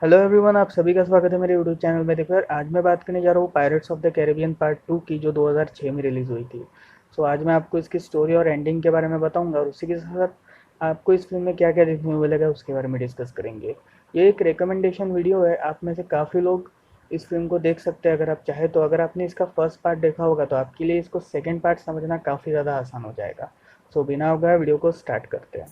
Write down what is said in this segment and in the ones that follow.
Hello everyone, आप सभी का स्वागत है मेरे यूट्यूब चैनल में। देखो यार, आज मैं बात करने जा रहा हूँ pirates of the Caribbean part 2 की, जो 2006 में रिलीज़ हुई थी। सो आज मैं आपको इसकी स्टोरी और एंडिंग के बारे में बताऊंगा, और उसी के साथ आपको इस फिल्म में क्या क्या देखने को मिलेगा उसके बारे में डिस्कस करेंगे। ये एक रिकमेंडेशन वीडियो है, आप में से काफ़ी लोग इस फिल्म को देख सकते हैं अगर आप चाहें तो। अगर आपने इसका फर्स्ट पार्ट देखा होगा तो आपके लिए इसको सेकेंड पार्ट समझना काफ़ी ज़्यादा आसान हो जाएगा। सो बिना हो गया वीडियो को स्टार्ट करते हैं।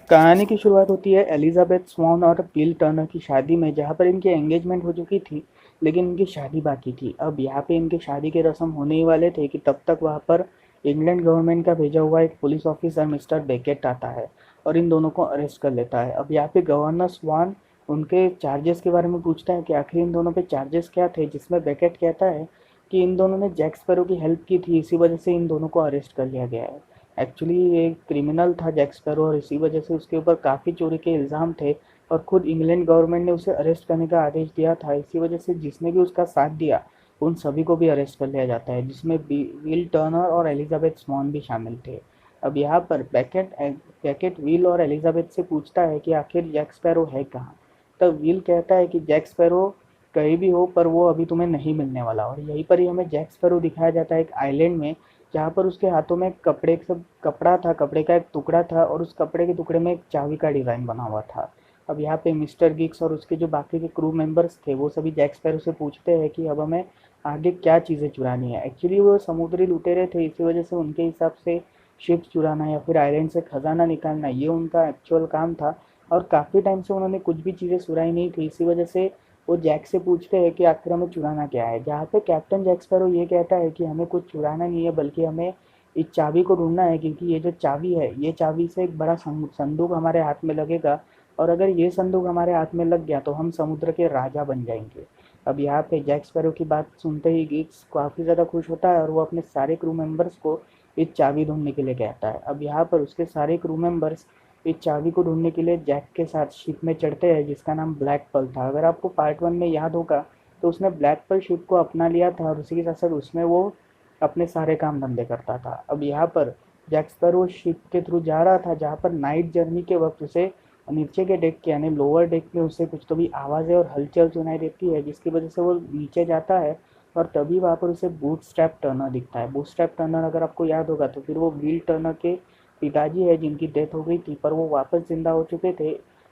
कहानी की शुरुआत होती है एलिजाबेथ स्वॉन और बिल टर्नर की शादी में, जहाँ पर इनकी एंगेजमेंट हो चुकी थी लेकिन इनकी शादी बाकी थी। अब यहाँ पे इनकी शादी के रस्म होने ही वाले थे कि तब तक वहाँ पर इंग्लैंड गवर्नमेंट का भेजा हुआ एक पुलिस ऑफिसर मिस्टर बेकेट आता है और इन दोनों को अरेस्ट कर लेता है। अब यहाँ पे गवर्नर स्वान उनके चार्जेस के बारे में पूछता है कि आखिर इन दोनों पे चार्जेस क्या थे, जिसमें बेकेट कहता है कि इन दोनों ने जैक स्पैरो की हेल्प की थी, इसी वजह से इन दोनों को अरेस्ट कर लिया गया है। एक्चुअली ये क्रिमिनल था जैक स्पैरो, और इसी वजह से उसके ऊपर काफ़ी चोरी के इल्ज़ाम थे और खुद इंग्लैंड गवर्नमेंट ने उसे अरेस्ट करने का आदेश दिया था। इसी वजह से जिसने भी उसका साथ दिया उन सभी को भी अरेस्ट कर लिया जाता है, जिसमें विल टर्नर और एलिजाबेथ स्वॉन भी शामिल थे। अब यहाँ पर बैकेट विल और एलिजाबेथ से पूछता है कि आखिर जैक स्पैरो है कहाँ। तब विल कहता है कि जैक स्पैरो कहीं भी हो पर वो अभी तुम्हें नहीं मिलने वाला। और यहीं पर ही हमें जैक स्पैरो दिखाया जाता है एक आइलैंड में, जहाँ पर उसके हाथों में कपड़ा था, कपड़े का एक टुकड़ा था और उस कपड़े के टुकड़े में एक चाबी का डिज़ाइन बना हुआ था। अब यहाँ पे मिस्टर गिग्स और उसके जो बाकी के क्रू मेंबर्स थे वो सभी जैक स्पैरो से पूछते हैं कि अब हमें आगे क्या चीज़ें चुरानी है। एक्चुअली वो समुद्री लुटेरे थे, इसी वजह से उनके हिसाब से शिप चुराना या फिर आइलैंड से खजाना निकालना ये उनका एक्चुअल काम था। और काफ़ी टाइम से उन्होंने कुछ भी चीज़ें चुराई नहीं थी, इसी वजह से वो जैक से पूछते हैं कि आखिर हमें चुराना क्या है। जहाँ पे कैप्टन जैक स्पैरो ये कहता है कि हमें कुछ चुराना नहीं है, बल्कि हमें इस चाबी को ढूंढना है, क्योंकि ये जो चाबी है ये चाबी से एक बड़ा संदूक हमारे हाथ में लगेगा, और अगर ये संदूक हमारे हाथ में लग गया तो हम समुद्र के राजा बन जाएंगे। अब यहाँ पे जैक स्पैरो की बात सुनते ही गिग्स काफ़ी ज़्यादा खुश होता है और वो अपने सारे क्रू मेंबर्स को इस चाबी ढूंढने के लिए कहता है। अब यहाँ पर उसके सारे क्रू मेंबर्स इस चाबी को ढूंढने के लिए जैक के साथ शिप में चढ़ते हैं, जिसका नाम ब्लैक पर्ल था। अगर आपको पार्ट 1 में याद होगा तो उसने ब्लैक पर्ल शिप को अपना लिया था और उसी के साथ साथ उसमें वो अपने सारे काम धंधे करता था। अब यहाँ पर जैक स्पैरो शिप के थ्रू जा रहा था, जहाँ पर नाइट जर्नी के वक्त उसे नीचे के डेक के यानी लोअर डेक में उसे कुछ तो भी आवाज़ें और हलचल सुनाई देती है, जिसकी वजह से वो नीचे जाता है और तभी वहाँ पर उसे बूट स्ट्रैप टर्नर दिखता है। बूट स्ट्रैप टर्नर अगर आपको याद होगा तो फिर वो व्हील टर्नर के पिताजी है, जिनकी डेथ हो गई थी पर वो वापस जिंदा हो चुके थे,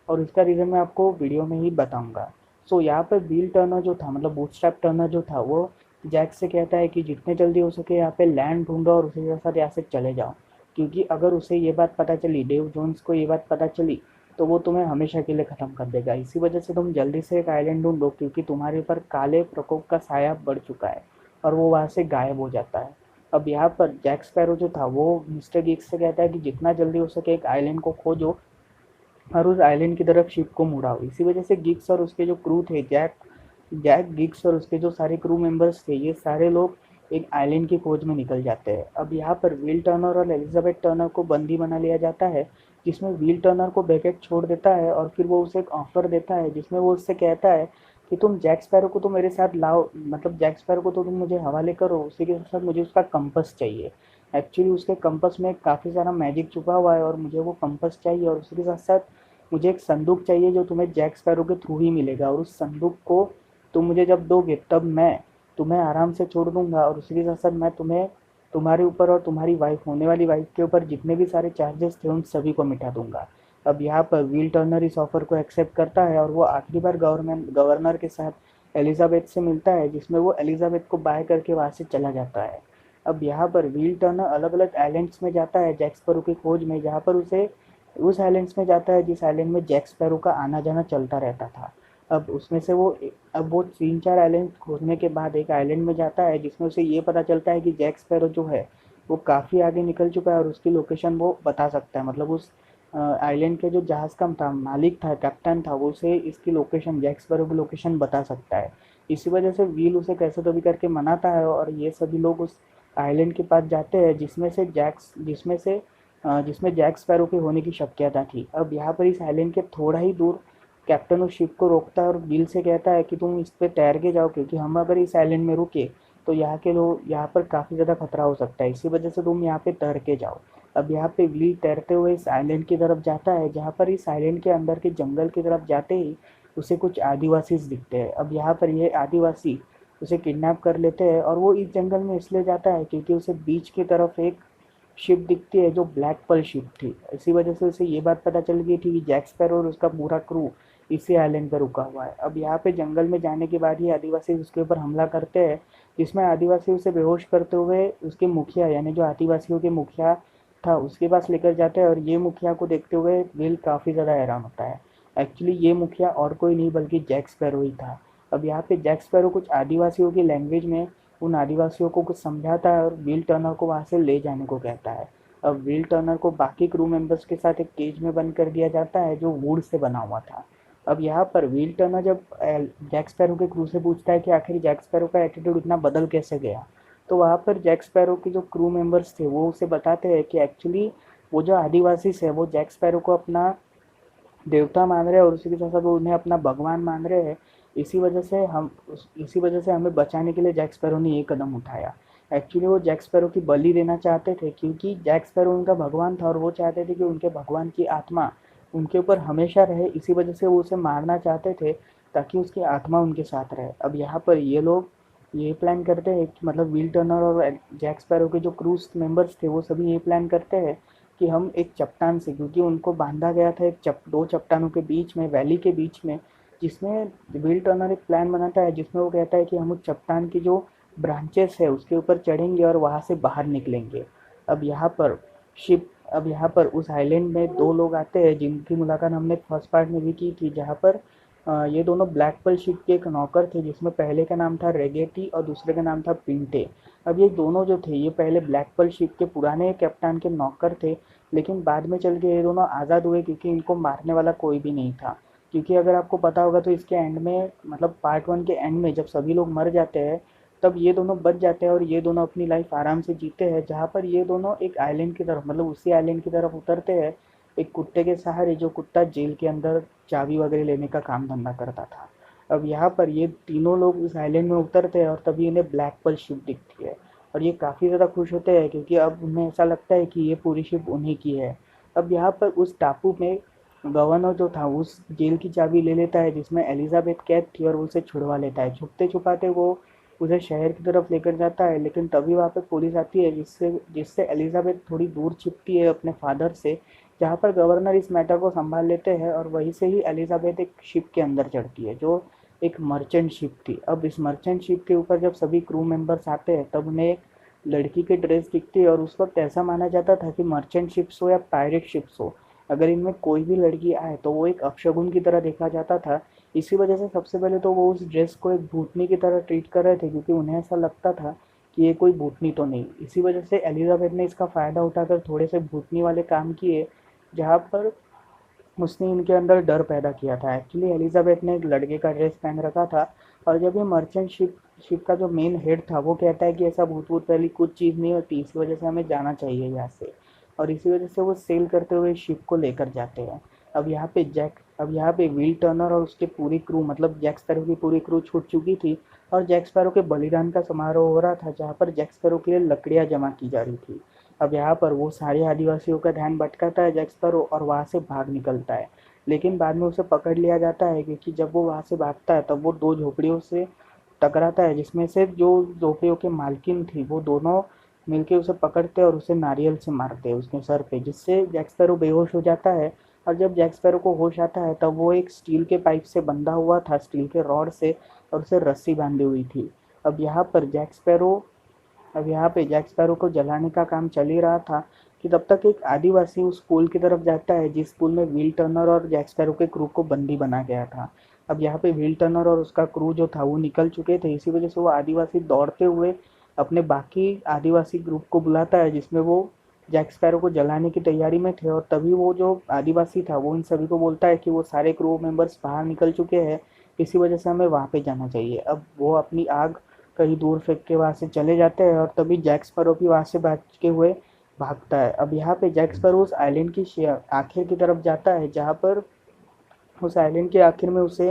और इसका रीज़न मैं आपको वीडियो में ही बताऊंगा। सो यहाँ पर व्हील टर्नर जो था, मतलब बूट स्ट्रैप टर्नर जो था, वो जैक से कहता है कि जितने जल्दी हो सके यहाँ पे लैंड ढूंढो और उसी के साथ यहाँ से चले जाओ, क्योंकि अगर उसे ये बात पता चली, डेव जोन्स को ये बात पता चली, तो वो तुम्हें हमेशा के लिए ख़त्म कर देगा। इसी वजह से तुम जल्दी से एक आइलैंड ढूंढो, क्योंकि तुम्हारे ऊपर काले प्रकोप का साया बढ़ चुका है। और वो वहाँ से गायब हो जाता है। अब यहाँ पर जैक स्पैरो जो था वो मिस्टर गिग्स से कहता है कि जितना जल्दी हो सके एक आइलैंड को खोजो और उस आइलैंड की तरफ शिप को मुड़ाओ। इसी वजह से गिग्स और उसके जो क्रू थे, जैक गिग्स और उसके जो सारे क्रू मेंबर्स थे, ये सारे लोग एक आइलैंड की खोज में निकल जाते हैं। अब यहाँ पर विल टर्नर और एलिजाबेथ टर्नर को बंदी बना लिया जाता है, जिसमें विल टर्नर को बेकेट छोड़ देता है और फिर वो उसे एक ऑफर देता है, जिसमें वो उससे कहता है कि तुम जैक स्पैरो को तो मेरे साथ लाओ, मतलब जैक स्पैरो को तो तुम मुझे हवाले करो, उसी के साथ मुझे उसका कंपस चाहिए। एक्चुअली उसके कंपस में काफ़ी सारा मैजिक छुपा हुआ है और मुझे वो कंपस चाहिए, और उसी के साथ साथ मुझे एक संदूक चाहिए जो तुम्हें जैक स्पैरो के थ्रू ही मिलेगा, और उस संदूक को तुम मुझे जब दोगे तब मैं तुम्हें आराम से छोड़ दूंगा, और उसी के साथ साथ मैं तुम्हें तुम्हारे ऊपर और तुम्हारी वाइफ, होने वाली वाइफ के ऊपर जितने भी सारे चार्जेस थे उन सभी को मिटा दूंगा। अब यहाँ पर विल टर्नर इस ऑफर को एक्सेप्ट करता है और वो आखिरी बार गवर्नर के साथ एलिजाबेथ से मिलता है, जिसमें वो एलिजाबेथ को बाय करके वहाँ से चला जाता है। अब यहाँ पर विल टर्नर अलग अलग आइलैंड्स में जाता है जैक स्पैरो की खोज में, जहाँ पर उसे उस आइलैंड्स में जाता है जिस आइलैंड में जैक स्पैरो का आना जाना चलता रहता था। अब उसमें से वो 3-4 आइलैंड खोजने के बाद एक आइलैंड में जाता है, जिसमें उसे ये पता चलता है कि जैक स्पैरो जो है वो काफ़ी आगे निकल चुका है और उसकी लोकेशन वो बता सकता है। मतलब उस आइलैंड के जो जहाज़ का था मालिक था, कैप्टन था, वो उसे इसकी लोकेशन, जैक स्पैरो की लोकेशन बता सकता है। इसी वजह से व्हील उसे कैसे तो भी करके मनाता है और ये सभी लोग उस आइलैंड के पास जाते हैं, जिसमें जैक स्पैरो के होने की शक्यता थी। अब यहाँ पर इस आइलैंड के थोड़ा ही दूर कैप्टन उस शिप को रोकता है और व्हील से कहता है कि तुम इस पे तैर के जाओ, क्योंकि हम अगर इस आइलैंड में रुके तो यहाँ के लोग यहाँ पर काफ़ी ज़्यादा खतरा हो सकता है, इसी वजह से तुम यहाँ पे तैर के जाओ। अब यहाँ पे व्हील तैरते हुए इस आइलैंड की तरफ जाता है, जहाँ पर इस आइलैंड के अंदर के जंगल की तरफ जाते ही उसे कुछ आदिवासी दिखते हैं। अब यहाँ पर ये आदिवासी उसे किडनैप कर लेते हैं और वो इस जंगल में इसलिए जाता है क्योंकि उसे बीच की तरफ एक शिप दिखती है जो ब्लैक पर्ल शिप थी। इसी वजह से उसे ये बात पता चल गई थी कि जैक स्पैरो और उसका पूरा क्रू इसी आइलैंड पर रुका हुआ है। अब यहाँ पे जंगल में जाने के बाद ही आदिवासी उसके ऊपर हमला करते हैं, जिसमें आदिवासी उसे बेहोश करते हुए उसके मुखिया यानी जो आदिवासियों के मुखिया था उसके पास लेकर जाते हैं। और ये मुखिया को देखते हुए विल काफ़ी ज़्यादा हैरान होता है। एक्चुअली ये मुखिया और कोई नहीं बल्कि जैक स्पैरो ही था। अब यहाँ पे जैक स्पैरो कुछ आदिवासियों की लैंग्वेज में उन आदिवासियों को कुछ समझाता है और विल टर्नर को वहाँ से ले जाने को कहता है। अब विल टर्नर को बाकी क्रू मेंबर्स के साथ एक केज में बंद कर दिया जाता है जो वुड से बना हुआ था। अब यहाँ पर विल टर्नर जब जैक स्पैरो के क्रू से पूछता है कि आखिर जैक स्पैरो का एटीट्यूड इतना बदल कैसे गया, तो वहाँ पर जैक स्पैरो के जो क्रू मेंबर्स थे वो उसे बताते हैं कि एक्चुअली वो जो आदिवासी है वो जैक स्पैरो को अपना देवता मान रहे हैं और उसी के साथ साथ वो उन्हें अपना भगवान मान रहे हैं। इसी वजह से हमें बचाने के लिए जैक स्पैरो ने ये कदम उठाया। एक्चुअली वो जैक स्पैरो की बलि देना चाहते थे क्योंकि जैक स्पैरो उनका भगवान था और वो चाहते थे कि उनके भगवान की आत्मा उनके ऊपर हमेशा रहे। इसी वजह से वो उसे मारना चाहते थे ताकि उसकी आत्मा उनके साथ रहे। अब यहाँ पर ये लोग ये प्लान करते हैं कि मतलब विल टर्नर और जैक स्पैरो के जो क्रूज मेंबर्स थे वो सभी ये प्लान करते हैं कि हम एक चट्टान से, क्योंकि उनको बांधा गया था दो चट्टानों के बीच में, वैली के बीच में, जिसमें विल टर्नर एक प्लान बनाता है जिसमें वो कहता है कि हम उस चट्टान की जो ब्रांचेस है उसके ऊपर चढ़ेंगे और वहाँ से बाहर निकलेंगे। अब यहाँ पर अब यहाँ पर उस आइलैंड में दो लोग आते हैं जिनकी मुलाकात हमने फर्स्ट पार्ट में भी की थी, जहाँ पर ये दोनों ब्लैक पर्ल शिप के एक नौकर थे जिसमें पहले का नाम था रेगेटी और दूसरे का नाम था पिंटे। अब ये दोनों जो थे ये पहले ब्लैक पर्ल शिप के पुराने कप्तान के नौकर थे, लेकिन बाद में चल के ये दोनों आज़ाद हुए क्योंकि इनको मारने वाला कोई भी नहीं था। क्योंकि अगर आपको पता होगा तो इसके एंड में मतलब पार्ट 1 के एंड में जब सभी लोग मर जाते हैं तब ये दोनों बच जाते हैं और ये दोनों अपनी लाइफ आराम से जीते हैं, जहाँ पर ये दोनों एक आइलैंड की तरफ मतलब उसी आइलैंड की तरफ उतरते हैं एक कुत्ते के सहारे, जो कुत्ता जेल के अंदर चाबी वगैरह लेने का काम धंधा करता था। अब यहाँ पर ये तीनों लोग उस आइलैंड में उतरते हैं और तभी इन्हें ब्लैक पर्ल शिप दिखती है और ये काफ़ी ज़्यादा खुश होते हैं क्योंकि अब उन्हें ऐसा लगता है कि ये पूरी शिप उन्हीं की है। अब यहाँ पर उस टापू में गवर्नर जो था उस जेल की चाबी ले लेता है जिसमें एलिजाबेथ कैद थी और उसे छुड़वा लेता है। छुपते छुपाते वो उसे शहर की तरफ लेकर जाता है, लेकिन तभी वहाँ पे पुलिस आती है जिससे जिससे एलिजाबेथ थोड़ी दूर छिपती है अपने फादर से, जहाँ पर गवर्नर इस मैटर को संभाल लेते हैं और वहीं से ही एलिजाबेथ एक शिप के अंदर चढ़ती है जो एक मर्चेंट शिप थी। अब इस मर्चेंट शिप के ऊपर जब सभी क्रू मेंबर्स आते हैं तब उन्हें एक लड़की की ड्रेस दिखती है और उस वक्त ऐसा माना जाता था कि मर्चेंट शिप्स हो या पायरेट शिप्स हो, अगर इनमें कोई भी लड़की आए तो वो एक अपशगुन की तरह देखा जाता था। इसी वजह से सबसे पहले तो वो उस ड्रेस को एक भूतनी की तरह ट्रीट कर रहे थे क्योंकि उन्हें ऐसा लगता था कि ये कोई भूतनी तो नहीं। इसी वजह से एलिजाबेथ ने इसका फ़ायदा उठाकर थोड़े से भूतनी वाले काम किए, जहाँ पर उसने इनके अंदर डर पैदा किया था। एक्चुअली एलिजाबेथ ने एक लड़के का ड्रेस पहन रखा था और जब ये मर्चेंट शिप का जो मेन हेड था वो कहता है कि ऐसा भूत भूत वाली कुछ चीज़ नहीं होती, इसी वजह से हमें जाना चाहिए यहाँ से, और इसी वजह से वो सेल करते हुए शिप को लेकर जाते हैं। अब यहाँ पे विल टर्नर और उसके पूरी क्रू मतलब जैक स्पैरो की पूरी क्रू छूट चुकी थी और जैक स्पैरो के बलिदान का समारोह हो रहा था जहाँ पर जैक स्पैरो के लिए लकड़ियाँ जमा की जा रही थी। अब यहाँ पर वो सारे आदिवासियों का ध्यान भटकाता है जैक स्पैरो और वहाँ से भाग निकलता है, लेकिन बाद में उसे पकड़ लिया जाता है क्योंकि जब वो वहाँ से भागता है तब वो दो झोपड़ियों से टकराता है जिसमें से जो झोपड़ियों के मालकिन थी वो दोनों मिलके उसे पकड़ते हैं और उसे नारियल से मारते हैं उसके सर पे, जिससे जैक स्पैरो बेहोश हो जाता है। और जब जैक स्पैरो को होश आता है तब वो एक स्टील के पाइप से बंधा हुआ था, स्टील के रॉड से, और उसे रस्सी बांधी हुई थी। अब यहाँ पर जैक स्पैरो अब यहाँ पे जैक स्पैरो को जलाने का काम चल ही रहा था कि तब तक एक आदिवासी उस पुल की तरफ जाता है जिस पुल में विल टर्नर और जैक स्पैरो के क्रू को बंदी बना गया था। अब यहाँ पे विल टर्नर और उसका क्रू जो था वो निकल चुके थे, इसी वजह से वो आदिवासी दौड़ते हुए अपने बाकी आदिवासी ग्रुप को बुलाता है जिसमें वो जैक स्पैरो को जलाने की तैयारी में थे। और तभी वो जो आदिवासी था वो इन सभी को बोलता है कि वो सारे क्रू मेंबर्स बाहर निकल चुके हैं, इसी वजह से हमें वहाँ पे जाना चाहिए। अब वो अपनी आग कहीं दूर फेंक के वहाँ से चले जाते हैं और तभी जैक स्पैरो भी वहाँ से भाग के हुए भागता है। अब यहाँ पे जैक स्पैरो उस आइलैंड की आखिर की तरफ जाता है जहाँ पर उस आइलैंड के आखिर में उसे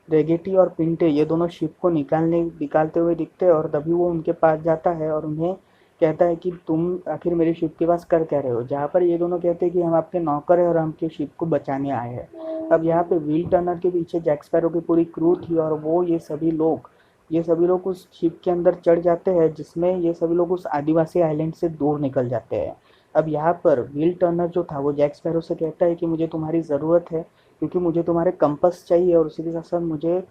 रेगेटी और पिंटे ये दोनों शिप को निकालते हुए दिखते हैं, और तभी वो उनके पास जाता है और उन्हें कहता है कि तुम आखिर मेरी शिप के पास कर क्या रहे हो। जहाँ पर ये दोनों कहते हैं कि हम आपके नौकर हैं और हम आपके शिप को बचाने आए हैं। अब यहाँ पे व्हील टर्नर के पीछे जैक स्पैरो की पूरी क्रू थी, और वो ये सभी लोग उस शिप के अंदर चढ़ जाते हैं, जिसमें ये सभी लोग उस आदिवासी आइलैंड से दूर निकल जाते हैं। अब यहाँ पर व्हील टर्नर जो था वो जैक स्पैरो से कहता है कि मुझे तुम्हारी ज़रूरत है, क्योंकि मुझे तुम्हारे कंपस चाहिए, और उसी के साथ साथ मुझे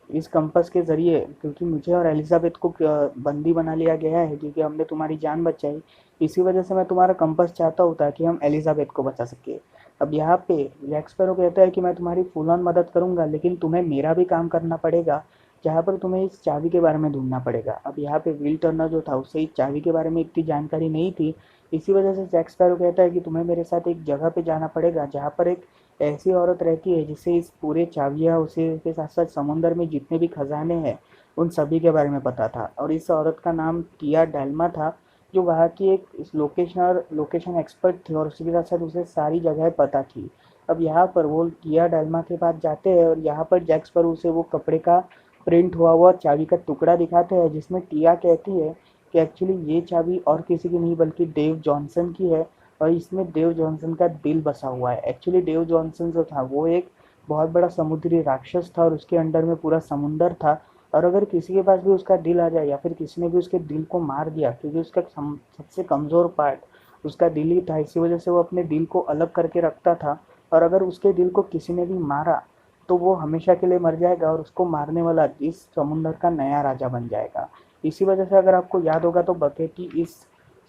इस कंपस के ज़रिए, क्योंकि मुझे और एलिजाबेथ को बंदी बना लिया गया है क्योंकि हमने तुम्हारी जान बचाई, इसी वजह से मैं तुम्हारा कंपस चाहता हूँ ताकि हम एलिजाबेथ को बचा सके। अब यहाँ पे जैक स्पैरो कहता है कि मैं तुम्हारी फुल ऑन मदद करूंगा, लेकिन तुम्हें मेरा भी काम करना पड़ेगा, जहाँ पर तुम्हें इस चाबी के बारे में ढूंढना पड़ेगा। अब यहाँ पे व्हील टर्नर जो था उससे इस चाबी के बारे में इतनी जानकारी नहीं थी, इसी वजह से जैक स्पैरो कहता है कि तुम्हें मेरे साथ एक जगह पे जाना पड़ेगा जहाँ पर एक ऐसी औरत रहती है जिसे इस पूरे चाबियाँ, उसी के साथ साथ समुंदर में जितने भी खजाने हैं उन सभी के बारे में पता था, और इस औरत का नाम टिया डेल्मा था, जो वहाँ की एक लोकेशन एक्सपर्ट थी, और उसी के साथ साथ उसे सारी जगह पता थी। अब यहाँ पर वो टिया डेल्मा के पास जाते हैं, और यहाँ पर जैक्स पर उसे वो कपड़े का प्रिंट हुआ हुआ चाबी का टुकड़ा दिखाते हैं, जिसमें टिया कहती है कि एक्चुअली ये चाबी और किसी की नहीं बल्कि डेव जॉनसन की है, और इसमें डेव जॉनसन का दिल बसा हुआ है। एक्चुअली डेव जॉनसन जो था वो एक बहुत बड़ा समुद्री राक्षस था, और उसके अंडर में पूरा समुंदर था, और अगर किसी के पास भी उसका दिल आ जाए या फिर किसी ने भी उसके दिल को मार दिया, क्योंकि उसका सबसे कमज़ोर पार्ट उसका दिल ही था, इसी वजह से वो अपने दिल को अलग करके रखता था, और अगर उसके दिल को किसी ने भी मारा तो वो हमेशा के लिए मर जाएगा, और उसको मारने वाला इस समुंदर का नया राजा बन जाएगा। इसी वजह से अगर आपको याद होगा तो बकेटी इस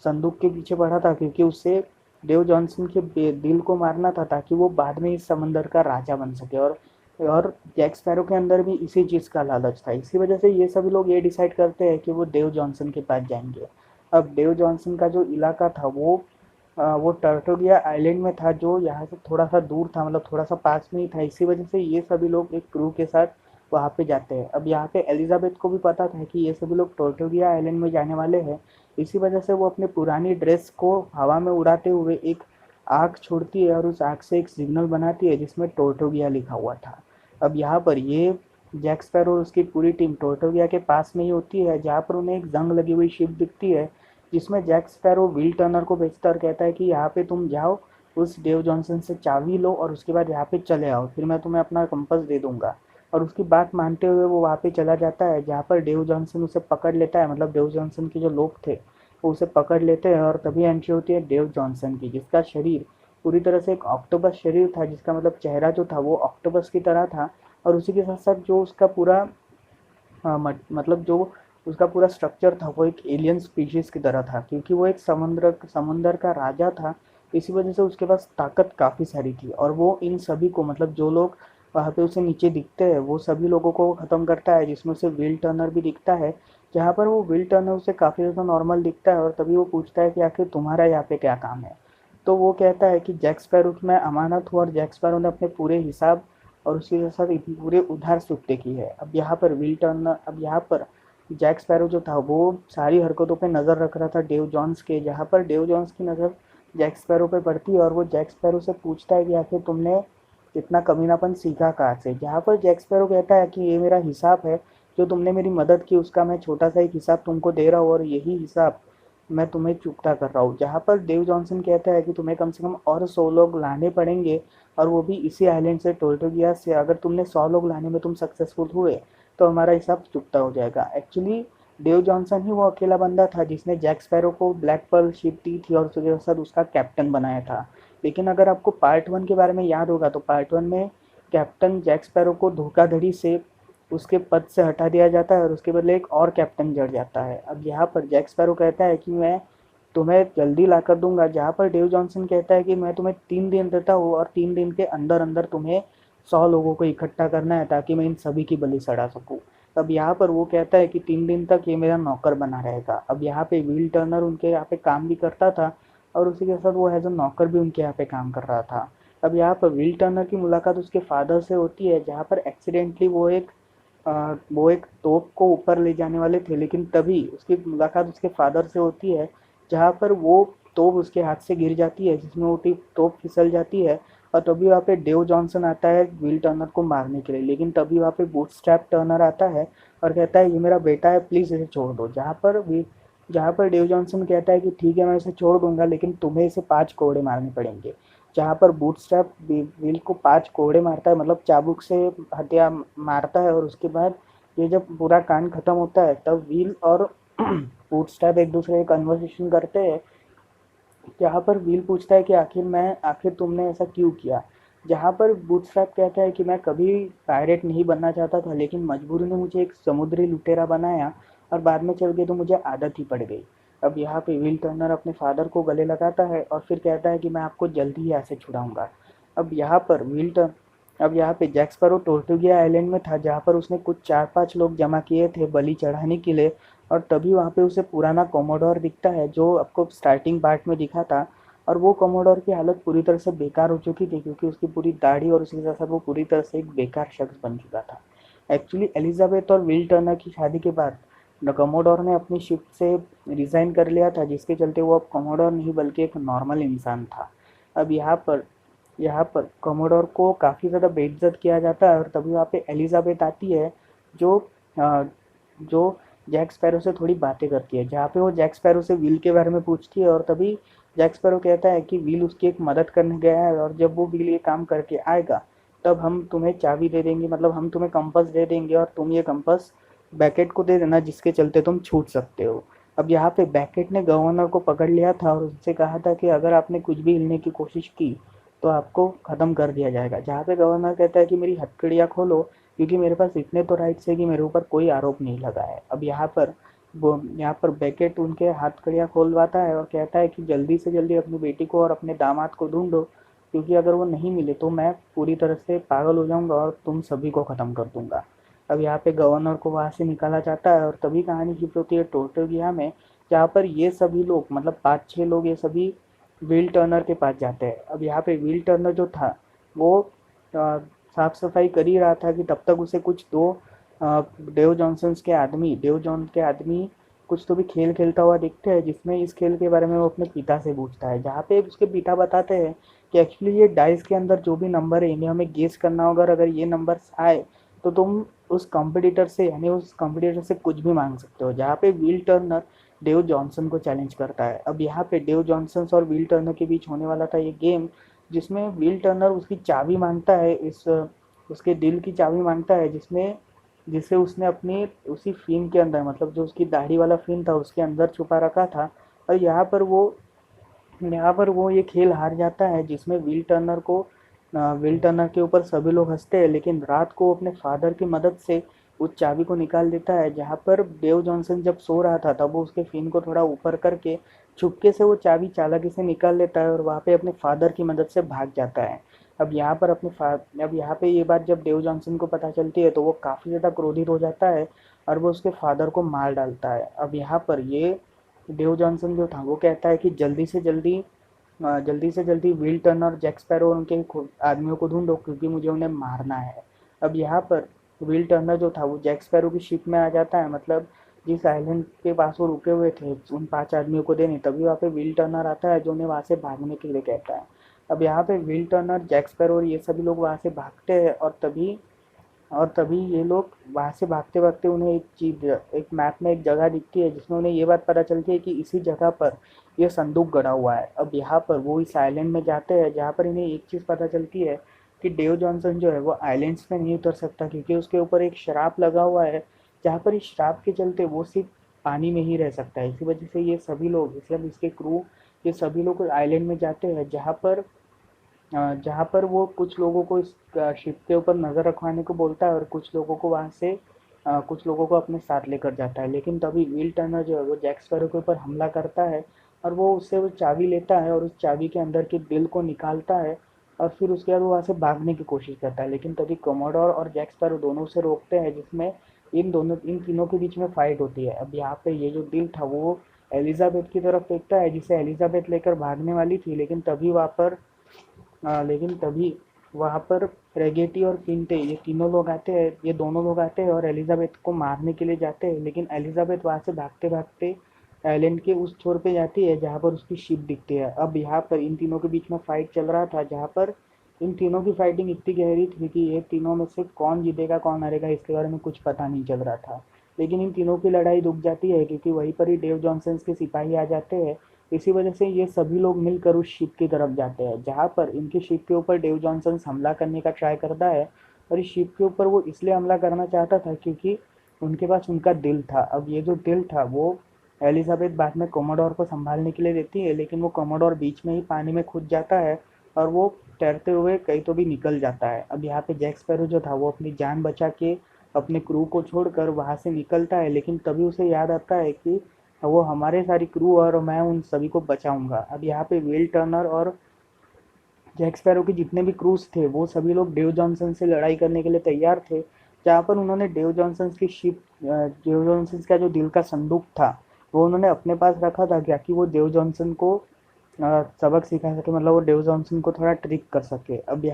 संदूक के पीछे पड़ा था, क्योंकि उसे डेव जॉनसन के दिल को मारना था ताकि वो बाद में इस समंदर का राजा बन सके, और जैक स्पैरो के अंदर भी इसी चीज़ का लालच था। इसी वजह से ये सभी लोग ये डिसाइड करते हैं कि वो डेव जॉनसन के पास जाएंगे। अब डेव जॉनसन का जो इलाका था वो टर्टोगिया आइलैंड में था, जो यहाँ से थोड़ा सा दूर था, मतलब थोड़ा सा पास में ही था। इसी वजह से ये सभी लोग एक क्रू के साथ वहाँ पे जाते हैं। अब यहाँ पे एलिजाबेथ को भी पता था कि ये सभी लोग टर्टोगिया आइलैंड में जाने वाले हैं, इसी वजह से वो अपने पुरानी ड्रेस को हवा में उड़ाते हुए एक आग छोड़ती है, और उस आग से एक सिग्नल बनाती है जिसमें टोर्टोगिया लिखा हुआ था। अब यहाँ पर ये जैक स्पैरो और उसकी पूरी टीम टोर्टोगिया के पास में ही होती है, जहाँ पर उन्हें एक जंग लगी हुई शिप दिखती है, जिसमें जैक स्पैरो व्हील टर्नर को भेजता और कहता है कि यहाँ पे तुम जाओ, उस डेव जॉनसन से चाबी लो, और उसके बाद यहाँ पे चले आओ, फिर मैं तुम्हें अपना कंपास दे दूंगा। और उसकी बात मानते हुए वो वहाँ पे चला जाता है, जहाँ पर डेव जॉनसन उसे पकड़ लेता है, मतलब डेव जॉनसन के जो लोग थे वो उसे पकड़ लेते हैं, और तभी एंट्री होती है डेव जॉनसन की, जिसका शरीर पूरी तरह से एक ऑक्टोपस शरीर था, जिसका मतलब चेहरा जो था वो ऑक्टोपस की तरह था, और उसी के साथ साथ जो उसका पूरा मतलब जो उसका पूरा स्ट्रक्चर था वो एक एलियन स्पीशीज की तरह था, क्योंकि वो एक समुंदर का राजा था। इसी वजह से उसके पास ताकत काफ़ी सारी थी, और वो इन सभी को, मतलब जो लोग वहाँ पे उसे नीचे दिखते हैं वो सभी लोगों को ख़त्म करता है, जिसमें से व्हील टर्नर भी दिखता है। जहाँ पर वो व्हील टर्नर उसे काफ़ी ज़्यादा नॉर्मल दिखता है, और तभी वो पूछता है कि आखिर तुम्हारा यहाँ पे क्या काम है। तो वो कहता है कि जैक स्पैरो की मैं अमानत हूँ, और जैक स्पैरो ने अपने पूरे हिसाब और उसके साथ पूरे उधार चुकते की है। अब यहाँ पर जैक स्पैरो जो था वो सारी हरकतों पे नज़र रख रहा था डेव जॉन्स के, जहाँ पर डेव जॉन्स की नज़र जैक स्पैरो पे पड़ती है, और वो जैक स्पैरो से पूछता है कि आखिर तुमने इतना कमीनापन सीखा कहाँ से। जहाँ पर जैक स्पैरो कहता है कि ये मेरा हिसाब है, जो तुमने मेरी मदद की उसका मैं छोटा सा एक हिसाब तुमको दे रहा हूँ, और यही हिसाब मैं तुम्हें चुकता कर रहा हूँ। जहाँ पर डेव जॉनसन कहता है कि तुम्हें कम से कम और 100 लोग लाने पड़ेंगे, और वो भी इसी आइलैंड से टोर्टोगिया से। अगर तुमने 100 लोग लाने में तुम सक्सेसफुल हुए तो हमारा हिसाब चुकता हो जाएगा। एक्चुअली डेव जॉनसन ही वो अकेला बंदा था जिसने जैक स्पैरो को ब्लैक पर्ल शिप दी थी, और उसके साथ उसका कैप्टन बनाया था। लेकिन अगर आपको पार्ट 1 के बारे में याद होगा तो पार्ट 1 में कैप्टन जैक स्पैरो को धोखाधड़ी से उसके पद से हटा दिया जाता है, और उसके बदले एक और कैप्टन जड़ जाता है। अब यहाँ पर जैक स्पैरो कहता है कि मैं तुम्हें जल्दी ला कर दूंगा, जहाँ पर डेव जॉनसन कहता है कि मैं तुम्हें 3 दिन देता हूँ, और 3 दिन के अंदर अंदर तुम्हें 100 लोगों को इकट्ठा करना है ताकि मैं इन सभी की बलि चढ़ा सकूँ। अब यहाँ पर वो कहता है कि 3 दिन तक ये मेरा नौकर बना रहेगा। अब यहाँ पे व्हील टर्नर उनके यहाँ पे काम भी करता था, और उसी के साथ वो एज अ नौकर भी उनके यहाँ पे काम कर रहा था। अब यहाँ पर व्हील टर्नर की मुलाकात उसके फादर से होती है, जहाँ पर एक्सीडेंटली वो एक तोप को ऊपर ले जाने वाले थे, लेकिन तभी उसकी मुलाकात उसके फादर से होती है, जहाँ पर वो तोप उसके हाथ से गिर जाती है, जिसमें वो तोप फिसल जाती है, और तभी वहाँ पे डेव जॉनसन आता है विल टर्नर को मारने के लिए, लेकिन तभी वहाँ पे बूटस्ट्रैप टर्नर आता है और कहता है ये मेरा बेटा है, प्लीज़ इसे छोड़ दो। जहाँ पर डेव जॉनसन कहता है कि ठीक है मैं इसे छोड़ दूंगा, लेकिन तुम्हें इसे 5 कोड़े मारने पड़ेंगे। जहाँ पर बूटस्ट्रैप विल को 5 कोड़े मारता है, मतलब चाबुक से हत्या मारता है, और उसके बाद ये जब पूरा कांड खत्म होता है तब विल और बूटस्ट्रैप एक दूसरे से कन्वर्सेशन करते हैं, जहाँ पर व्हील पूछता है कि आखिर तुमने ऐसा क्यों किया। जहाँ पर बूटस्ट्रैप कहता है कि मैं कभी पायरेट नहीं बनना चाहता था, लेकिन मजबूरी ने मुझे एक समुद्री लुटेरा बनाया और बाद में चल के तो मुझे आदत ही पड़ गई। अब यहाँ पे व्हील टर्नर अपने फादर को गले लगाता है और फिर कहता है कि मैं आपको जल्दी ही यहाँ से छुड़ाऊंगा। अब यहाँ पर व्हील टर्न अब यहाँ पे जैक स्पैरो टोर्टुगिया आइलैंड में था, जहाँ पर उसने कुछ 4-5 लोग जमा किए थे बलि चढ़ाने के लिए। और तभी वहाँ पे उसे पुराना कोमोडोर दिखता है जो आपको स्टार्टिंग पार्ट में दिखा था। और वो कोमोडोर की हालत पूरी तरह से बेकार हो चुकी थी, क्योंकि उसकी पूरी दाढ़ी और उसके साथ साथ वो पूरी तरह से एक बेकार शख्स बन चुका था। एक्चुअली एलिजाबेथ और विल टर्नर की शादी के बाद कोमोडोर ने अपनी शिप से रिजाइन कर लिया था, जिसके चलते वो अब कोमोडोर नहीं बल्कि एक नॉर्मल इंसान था। अब यहाँ पर कोमोडोर को काफ़ी ज़्यादा बेइज्जत किया जाता है, और तभी वहाँ पे एलिजाबेथ आती है जो अ, जो जैक स्पैरो से थोड़ी बातें करती है, जहाँ पे वो जैक स्पैरो से व्हील के बारे में पूछती है। और तभी जैक स्पैरो कहता है कि व्हील उसकी एक मदद करने गया है, और जब वो व्हील ये काम करके आएगा तब हम तुम्हें चाबी दे देंगे, मतलब हम तुम्हें कंपास दे देंगे और तुम ये कंपास बैकेट को दे देना, जिसके चलते तुम छूट सकते हो। अब यहाँ पे बैकेट ने गवर्नर को पकड़ लिया था और उससे कहा था कि अगर आपने कुछ भी हिलने की कोशिश की तो आपको ख़त्म कर दिया जाएगा। जहाँ पे गवर्नर कहता है कि मेरी हथकड़ियाँ खोलो, क्योंकि मेरे पास इतने तो राइट्स है कि मेरे ऊपर कोई आरोप नहीं लगा है। अब यहाँ पर बेकेट उनके हथकड़ियाँ खोलवाता है और कहता है कि जल्दी से जल्दी अपनी बेटी को और अपने दामाद को ढूंढो, क्योंकि अगर वो नहीं मिले तो मैं पूरी तरह से पागल हो जाऊंगा और तुम सभी को ख़त्म कर दूंगा। अब यहाँ पे गवर्नर को वहाँ से निकाला जाता है, और तभी कहानी शिफ्ट होती है टोर्टोगिया में, जहाँ पर ये सभी लोग मतलब 5-6 लोग ये सभी व्हील टर्नर के पास जाते हैं। अब यहाँ पे व्हील टर्नर जो था वो साफ सफाई कर ही रहा था कि तब तक उसे कुछ दो डेव जॉन के आदमी कुछ तो भी खेल खेलता हुआ दिखते हैं, जिसमें इस खेल के बारे में वो अपने पिता से पूछता है। जहाँ पे उसके पिता बताते हैं कि एक्चुअली ये डाइस के अंदर जो भी नंबर है इन्हें हमें गेस करना होगा, और अगर ये नंबर आए तो तुम उस कंपटीटर से कुछ भी मांग सकते हो। जहाँ पे व्हील टर्नर डेव जॉनसन को चैलेंज करता है। अब यहाँ पे डेव जॉनसन और व्हील टर्नर के बीच होने वाला था ये गेम, जिसमें व्हील टर्नर उसकी चाबी मांगता है, इस उसके दिल की चाबी मांगता है, जिसे उसने अपनी उसी फिन के अंदर, मतलब जो उसकी दाढ़ी वाला फिन था उसके अंदर छुपा रखा था। और यहाँ पर वो ये खेल हार जाता है, जिसमें व्हील टर्नर के ऊपर सभी लोग हंसते हैं, लेकिन रात को अपने फादर की मदद से उस चाबी को निकाल देता है। जहाँ पर डेव जॉनसन जब सो रहा था तब वो उसके फिन को थोड़ा ऊपर करके चुपके से वो चाबी चालाकी से निकाल लेता है और वहाँ पे अपने फादर की मदद से भाग जाता है। अब यहाँ पे ये बात जब डेव जॉनसन को पता चलती है तो वो काफ़ी ज़्यादा क्रोधित हो जाता है और वो उसके फादर को मार डालता है। अब यहाँ पर ये डेव जॉनसन जो था वो कहता है कि जल्दी से जल्दी व्हील टर्नर और जैक स्पैरो और उनके आदमियों को ढूंढो, क्योंकि मुझे उन्हें मारना है। अब यहाँ पर व्हील टर्नर जो था वो जैक स्पैरो की शिप में आ जाता है, मतलब जिस आइलैंड के पास वो रुके हुए थे उन 5 आदमियों को देने। तभी वहाँ पे व्हील टर्नर आता है जो उन्हें वहाँ से भागने के लिए कहता है। अब यहाँ पे व्हील टर्नर, जैक स्पैरो और ये सभी लोग वहाँ से भागते हैं, और तभी ये लोग वहाँ से भागते भागते उन्हें एक मैप में एक जगह दिखती है, जिसमें उन्हें ये बात पता चलती है कि इसी जगह पर ये संदूक गड़ा हुआ है। अब यहाँ पर वो इस आइलैंड में जाते हैं, जहाँ पर इन्हें एक चीज़ पता चलती है कि डेव जॉनसन जो है वो आइलैंड्स में नहीं उतर सकता, क्योंकि उसके ऊपर एक श्राप लगा हुआ है, जहाँ पर इस श्राप के चलते वो सिर्फ पानी में ही रह सकता है। इसी वजह से ये सभी लोग, मतलब इसके क्रू, ये सभी लोग आइलैंड में जाते हैं, जहाँ पर वो कुछ लोगों को इस शिप के ऊपर नज़र रखवाने को बोलता है, और कुछ लोगों को अपने साथ लेकर जाता है। लेकिन तभी व्हील टर्नर जो है वो जैक स्पैरो के ऊपर हमला करता है, और वो उससे वो चाबी लेता है और उस चाबी के अंदर के दिल को निकालता है, और फिर उसके बाद वो वहाँ से भागने की कोशिश करता है। लेकिन तभी कोमोडोर और जैक स्पैरो दोनों उसे रोकते हैं, जिसमें इन तीनों के बीच में फाइट होती है। अब यहाँ पे ये जो दिल था वो एलिजाबेथ की तरफ फेंकता है, जिसे एलिजाबेथ लेकर भागने वाली थी, लेकिन तभी वहाँ पर रेगेटी और फिंटे, ये दोनों लोग आते हैं और एलिजाबेथ को मारने के लिए जाते हैं। लेकिन एलिजाबेथ वहाँ से भागते भागते आइलैंड के उस छोर पे जाती है जहाँ पर उसकी शिप दिखती है। अब यहाँ पर इन तीनों के बीच में फाइट चल रहा था, जहाँ पर इन तीनों की फाइटिंग इतनी गहरी थी कि ये तीनों में से कौन जीतेगा कौन हारेगा इसके बारे में कुछ पता नहीं चल रहा था। लेकिन इन तीनों की लड़ाई रुक जाती है क्योंकि वहीं पर ही डेव जॉनसन के सिपाही आ जाते हैं। इसी वजह से ये सभी लोग मिलकर उस शिप की तरफ जाते हैं जहाँ पर इनके शिप के ऊपर डेव जॉनसन हमला करने का ट्राई करता है। और इस शिप के ऊपर वो इसलिए हमला करना चाहता था क्योंकि उनके पास उनका दिल था। अब ये जो दिल था वो एलिजाबेथ बाद में कोमोडोर को संभालने के लिए देती है, लेकिन वो कोमोडोर बीच में ही पानी में कूद जाता है और वो तैरते हुए कहीं तो भी निकल जाता है। अब यहाँ पे जैक स्पैरो जो था वो अपनी जान बचा के अपने क्रू को छोड़कर वहाँ से निकलता है, लेकिन तभी उसे याद आता है कि वो हमारे सारी क्रू और मैं उन सभी को बचाऊंगा। अब यहाँ पे विल टर्नर और जैक स्पैरो के जितने भी क्रूज थे वो सभी लोग डेव जॉनसन से लड़ाई करने के लिए तैयार थे, जहाँ पर उन्होंने डेव जॉनसन का जो दिल का संदूक था वो उन्होंने अपने पास रखा था ताकि वो डेव जॉनसन को सबक सिखा सके, मतलब वो डेव जॉनसन को थोड़ा ट्रिक कर सके। अब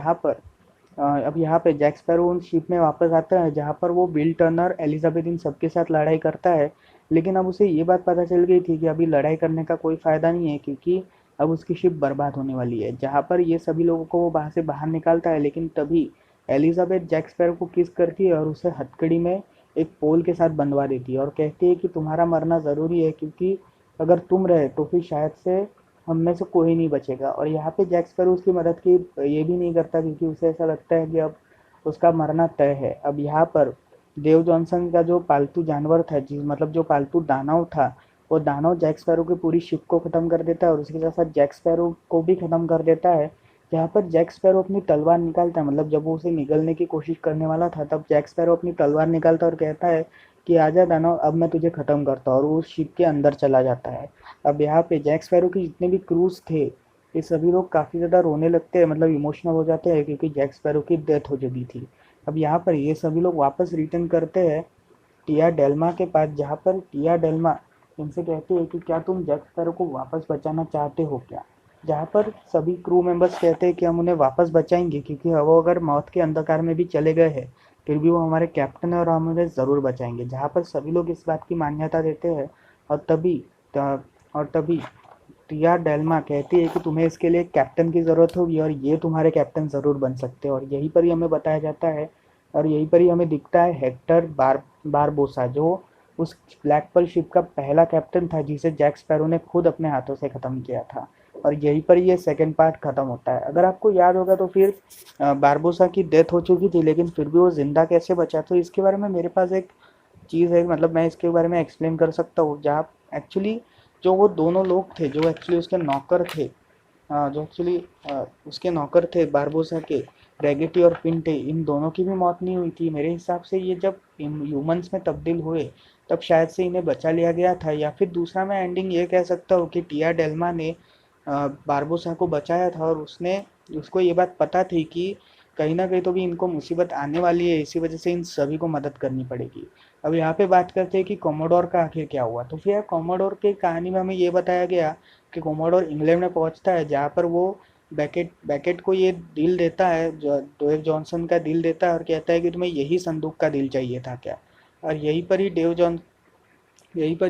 यहाँ पे जैक स्पैरो उन शिप में वापस आता है जहाँ पर वो बिल टर्नर एलिजाबेथ इन सबके साथ लड़ाई करता है। लेकिन अब उसे ये बात पता चल गई थी कि अभी लड़ाई करने का कोई फ़ायदा नहीं है क्योंकि अब उसकी शिप बर्बाद होने वाली है। जहाँ पर ये सभी लोगों को वो वहाँ से बाहर निकालता है, लेकिन तभी एलिजाबेथ जैक स्पैरो को किस करती है और उसे हथकड़ी में एक पोल के साथ बंधवा देती है और कहती है कि तुम्हारा मरना ज़रूरी है क्योंकि अगर तुम रहे तो फिर शायद से हम में से कोई नहीं बचेगा। और यहाँ पे जैक स्पैरो उसकी मदद की ये भी नहीं करता क्योंकि उसे ऐसा लगता है कि अब उसका मरना तय है। अब यहाँ पर देव जॉनसन का जो पालतू जानवर था, जी मतलब जो पालतू दानव था, वो दानव जैक स्पैरो की पूरी शिप को ख़त्म कर देता है और उसके साथ साथ जैक स्पैरो को भी ख़त्म कर देता है। जहाँ पर जैक स्पैरो अपनी तलवार निकालता है, मतलब जब वो उसे निगलने की कोशिश करने वाला था तब जैक स्पैरो अपनी तलवार निकालता है और कहता है कि आजा दानव, अब मैं तुझे ख़त्म करता हूँ, और वो उस शिप के अंदर चला जाता है। अब यहाँ पे जैक स्पैरो के जितने भी क्रूज थे ये सभी लोग काफ़ी ज़्यादा रोने लगते हैं, मतलब इमोशनल हो जाते हैं क्योंकि जैक स्पैरो की डेथ हो चुकी थी। अब यहाँ पर ये सभी लोग वापस रिटर्न करते हैं टिया डेल्मा के पास, जहाँ पर टिया डेल्मा इनसे कहती है कि क्या तुम जैक स्पैरो को वापस बचाना चाहते हो क्या। जहाँ पर सभी क्रू मेंबर्स कहते हैं कि हम उन्हें वापस बचाएंगे क्योंकि वो अगर मौत के अंधकार में भी चले गए हैं फिर भी वो हमारे कैप्टन है और हम उन्हें ज़रूर बचाएंगे। जहाँ पर सभी लोग इस बात की मान्यता देते हैं और तभी और तभी टिया डेल्मा कहती है कि तुम्हें इसके लिए एक कैप्टन की ज़रूरत होगी और ये तुम्हारे कैप्टन ज़रूर बन सकते हैं। और यहीं पर ही हमें बताया जाता है और यहीं पर ही हमें दिखता है हेक्टर बारबोसा, जो उस ब्लैक पर्ल शिप का पहला कैप्टन था जिसे जैक स्पैरो ने खुद अपने हाथों से ख़त्म किया था। और यहीं पर ये सेकंड पार्ट ख़त्म होता है। अगर आपको याद होगा तो फिर बारबोसा की डेथ हो चुकी थी लेकिन फिर भी वो ज़िंदा कैसे बचा, तो इसके बारे में मेरे पास एक चीज़ है, मतलब मैं इसके बारे में एक्सप्लेन कर सकता हूँ। जहाँ एक्चुअली जो वो दोनों लोग थे जो एक्चुअली उसके नौकर थे, जो एक्चुअली उसके नौकर थे बारबोसा के, रेगेटी और पिंटे, इन दोनों की भी मौत नहीं हुई थी। मेरे हिसाब से ये जब ह्यूमंस में तब्दील हुए तब शायद से इन्हें बचा लिया गया था, या फिर दूसरा मैं एंडिंग ये कह सकता हूँ कि टिया डेल्मा ने बारबोसा को बचाया था और उसने उसको ये बात पता थी कि कहीं ना कहीं तो भी इनको मुसीबत आने वाली है, इसी वजह से इन सभी को मदद करनी पड़ेगी। अब यहाँ पे बात करते हैं कि कोमोडोर का आखिर क्या हुआ। तो फिर कोमोडोर की कहानी में हमें ये बताया गया कि कोमोडोर इंग्लैंड में पहुंचता है जहाँ पर वो बैकेट बैकेट को ये डील देता है, जो डेव जॉनसन का दिल देता है और कहता है कि तुम्हें यही संदूक का दिल चाहिए था क्या। और यहीं पर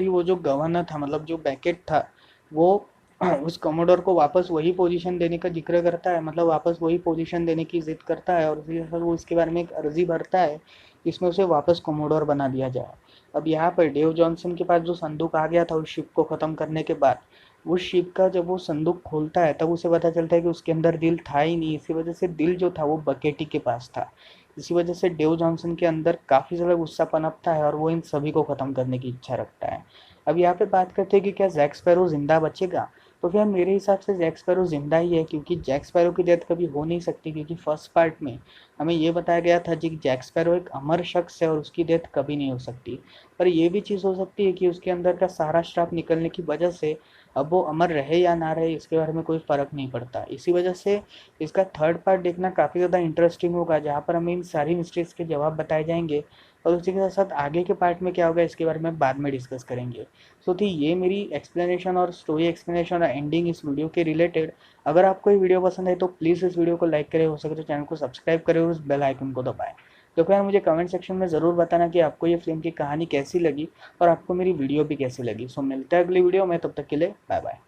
ही वो जो गवर्नर था, मतलब जो बैकेट था, वो उस कमोडोर को वापस वही पोजीशन देने का जिक्र करता है, मतलब वापस वही पोजीशन देने की जिद करता है और उसी के साथ वो इसके बारे में एक अर्जी भरता है जिसमें उसे वापस कमोडोर बना दिया जाए। अब यहाँ पर डेव जॉनसन के पास जो संदूक आ गया था उस शिप को ख़त्म करने के बाद, उस शिप का जब वो संदूक खोलता है तब उसे पता चलता है कि उसके अंदर दिल था ही नहीं। इसी वजह से दिल जो था वो बकेटी के पास था। इसी वजह से डेव जॉनसन के अंदर काफ़ी ज़्यादा गुस्सा पनपता है और वो इन सभी को ख़त्म करने की इच्छा रखता है। अब यहाँ पे बात करते हैं कि क्या जैक स्पैरो ज़िंदा बचेगा। तो फिर मेरे हिसाब से जैक स्पैरो ज़िंदा ही है क्योंकि जैक स्पैरो की डेथ कभी हो नहीं सकती, क्योंकि फर्स्ट पार्ट में हमें ये बताया गया था कि जैक स्पैरो एक अमर शख्स है और उसकी डेथ कभी नहीं हो सकती। पर ये भी चीज़ हो सकती है कि उसके अंदर का सारा श्राप निकलने की वजह से अब वो अमर रहे या ना रहे इसके बारे में कोई फ़र्क नहीं पड़ता। इसी वजह से इसका थर्ड पार्ट देखना काफ़ी ज़्यादा इंटरेस्टिंग होगा जहाँ पर हमें इन सारी मिस्ट्रीज़ के जवाब बताए जाएंगे और उसी के साथ साथ आगे के पार्ट में क्या होगा इसके बारे में बाद में डिस्कस करेंगे। सो थी ये मेरी एक्सप्लेनेशन और स्टोरी एक्सप्लेनेशन और एंडिंग इस वीडियो के रिलेटेड। अगर आपको ये वीडियो पसंद है तो प्लीज़ इस वीडियो को लाइक करें, हो सके तो चैनल को सब्सक्राइब करें और उस बेल आइकन को दबाएं। तो फिर मुझे कमेंट सेक्शन में ज़रूर बताना कि आपको ये फिल्म की कहानी कैसी लगी और आपको मेरी वीडियो भी कैसी लगी। सो मिलते हैं अगली वीडियो में, तब तक के लिए बाय बाय।